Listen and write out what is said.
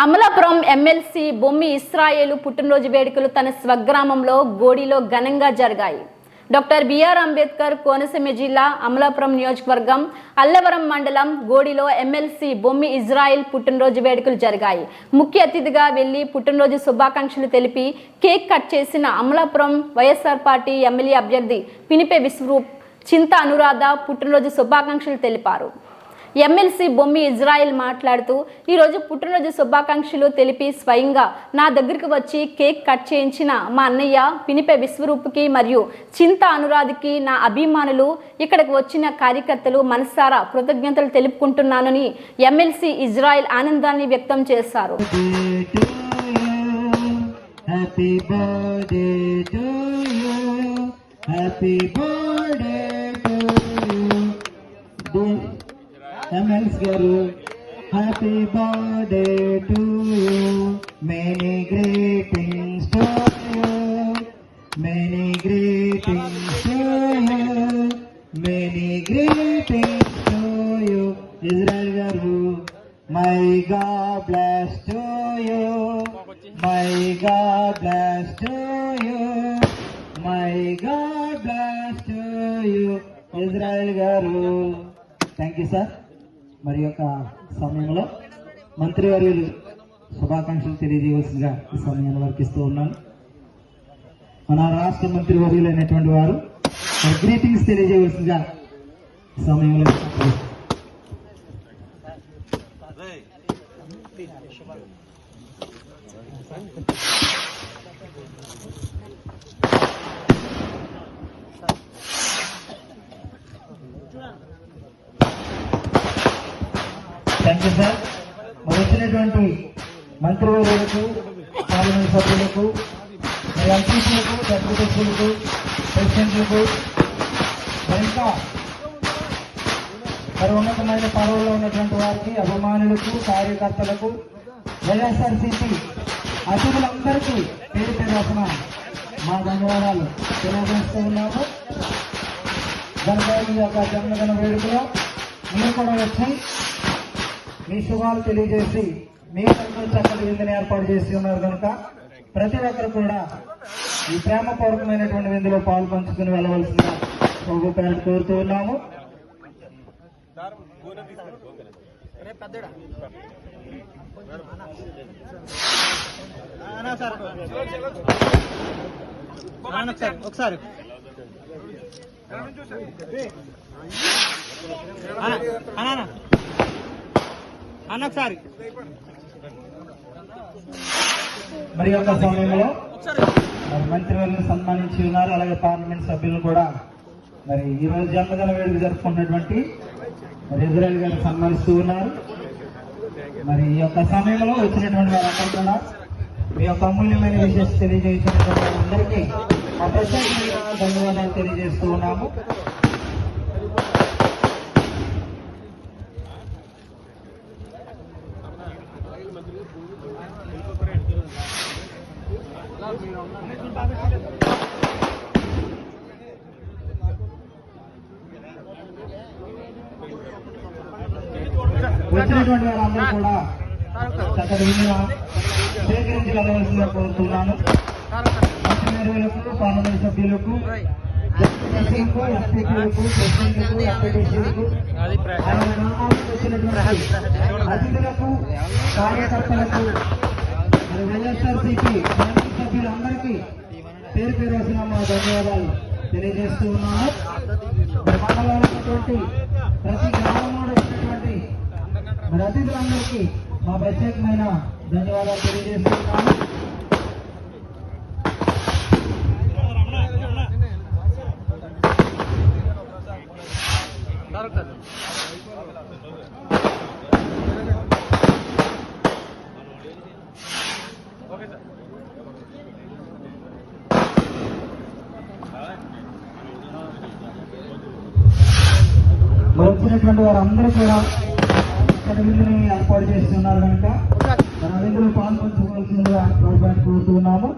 Amalapuram MLC Bommi ఇస్రాయేలు పుట్టినరోజు వేడుకలు తన స్వగ్రామంలో గోడిలో ఘనంగా జరిగాయి. డాక్టర్ బిఆర్ అంబేద్కర్ కోనసీమ జిల్లా అమలాపురం నియోజకవర్గం అల్లవరం మండలం గోడిలో ఎమ్మెల్సీ బొమ్మి ఇజ్రాయిల్ పుట్టినరోజు వేడుకలు జరిగాయి. ముఖ్య అతిథిగా వెళ్లి పుట్టినరోజు శుభాకాంక్షలు తెలిపి కేక్ కట్ చేసిన అమలాపురం వైఎస్ఆర్ పార్టీ ఎమ్మెల్యే అభ్యర్థి పినిపే విశ్వరూప్ చింత అనురాధ పుట్టినరోజు శుభాకాంక్షలు తెలిపారు. ఎమ్మెల్సీ బొమ్మి ఇజ్రాయిల్ మాట్లాడుతూ ఈరోజు పుట్టినరోజు శుభాకాంక్షలు తెలిపి స్వయంగా నా దగ్గరికి వచ్చి కేక్ కట్ చేయించిన మా అన్నయ్య పినిపే విశ్వరూప్కి మరియు చింత అనురాధకి నా అభిమానులు ఇక్కడికి వచ్చిన కార్యకర్తలు మనసారా కృతజ్ఞతలు తెలుపుకుంటున్నానని ఎమ్మెల్సీ ఇజ్రాయిల్ ఆనందాన్ని వ్యక్తం చేశారు. MLs garu, happy birthday to you. Many greetings to you. Many greetings to you. Many greetings to you. Israel garu, my God bless to you. My God bless to you. My God bless to you. Israel garu. Thank you, sir. మరి యొక్క సమయంలో మంత్రివర్యులు శుభాకాంక్షలు తెలియజేయవలసిందిగా ఈ సమయాన్ని వర్కిస్తూ ఉన్నాను. మన రాష్ట్ర మంత్రివర్యులైనటువంటి వారు గ్రీటింగ్స్ తెలియజేయవలసిందిగా ఈ సమయంలో థ్యాంక్ యూ సార్. వచ్చినటువంటి మంత్రివర్యులకు, పార్లమెంట్ సభ్యులకు, ఎంపీలకు, డెప్యూటీలకు, ప్రెసిడెంట్లకు, ఇంకా మరి ఉన్నతమైన పదవుల్లో ఉన్నటువంటి వారికి, అభిమానులకు, కార్యకర్తలకు, వైఎస్ఆర్సీపీ అతిథులందరికీ పేరు పేరున మా ధన్యవాదాలు తెలియజేస్తూ ఉన్నాము. గణపతి యొక్క జన్మదిన వేడుకలో మీరు కూడా వచ్చి మీ శుభాలు తెలియజేసి మీ అందరూ చక్కటి విందుని ఏర్పాటు చేసి ఉన్నారు కనుక ప్రతి ఒక్కరు కూడా ఈ ప్రేమపూర్వకమైనటువంటి విందులో పాలు పంచుకుని వెళ్ళవలసిందిగా ప్రభుత్వాన్ని కోరుతూ ఉన్నాము. ఒకసారి ఒకసారి మరి యొక్క సమయంలో మంత్రివర్యులను సన్మానించి ఉన్నారు. అలాగే పార్లమెంట్ సభ్యులను కూడా మరి ఈరోజు జన్మదిన వేడుక జరుపుకున్నటువంటి మరి ఇజ్రాయిల్ గారిని సన్మానిస్తూ ఉన్నారు. మరి ఈ యొక్క సమయంలో వచ్చినటువంటి వారందరూ కూడా మీ యొక్క అమూల్యమైన విషయం తెలియజేసినటువంటి వారందరికీ మా ప్రత్యేకంగా ధన్యవాదాలు తెలియజేస్తూ ఉన్నాము. వచ్చినటువంటి వారందరూ కూడా చక్కటి విలువ సేకరించి వెళ్ళవలసిందిగా కోరుతున్నాను. మంత్రివర్యులకు, పార్లమెంట్ సభ్యులకు, ఎస్పీలకు, ప్రెసిడెంట్లకు, ఎంపీటీసీలకు, వచ్చినటువంటి అతిథులకు, కార్యకర్తలకు, వైఎస్ఆర్సీపీ సభ్యులందరికీ పేరు పేరు వచ్చిన మా ధన్యవాదాలు తెలియజేస్తూ ఉన్నాము. మండలంలో ఉన్నటువంటి ప్రతి గ్రామంలో వచ్చినటువంటి మరి అతిథులందరికీ మా ప్రత్యేకమైన ధన్యవాదాలు తెలియజేస్తూ ఉన్నాము. వచ్చినటువంటి వారందరూ కూడా విందుని ఏర్పాటు చేస్తున్నారు కనుక మన విందులో పాల్పంచుకోవాల్సిందిగా కోరుతున్నాము.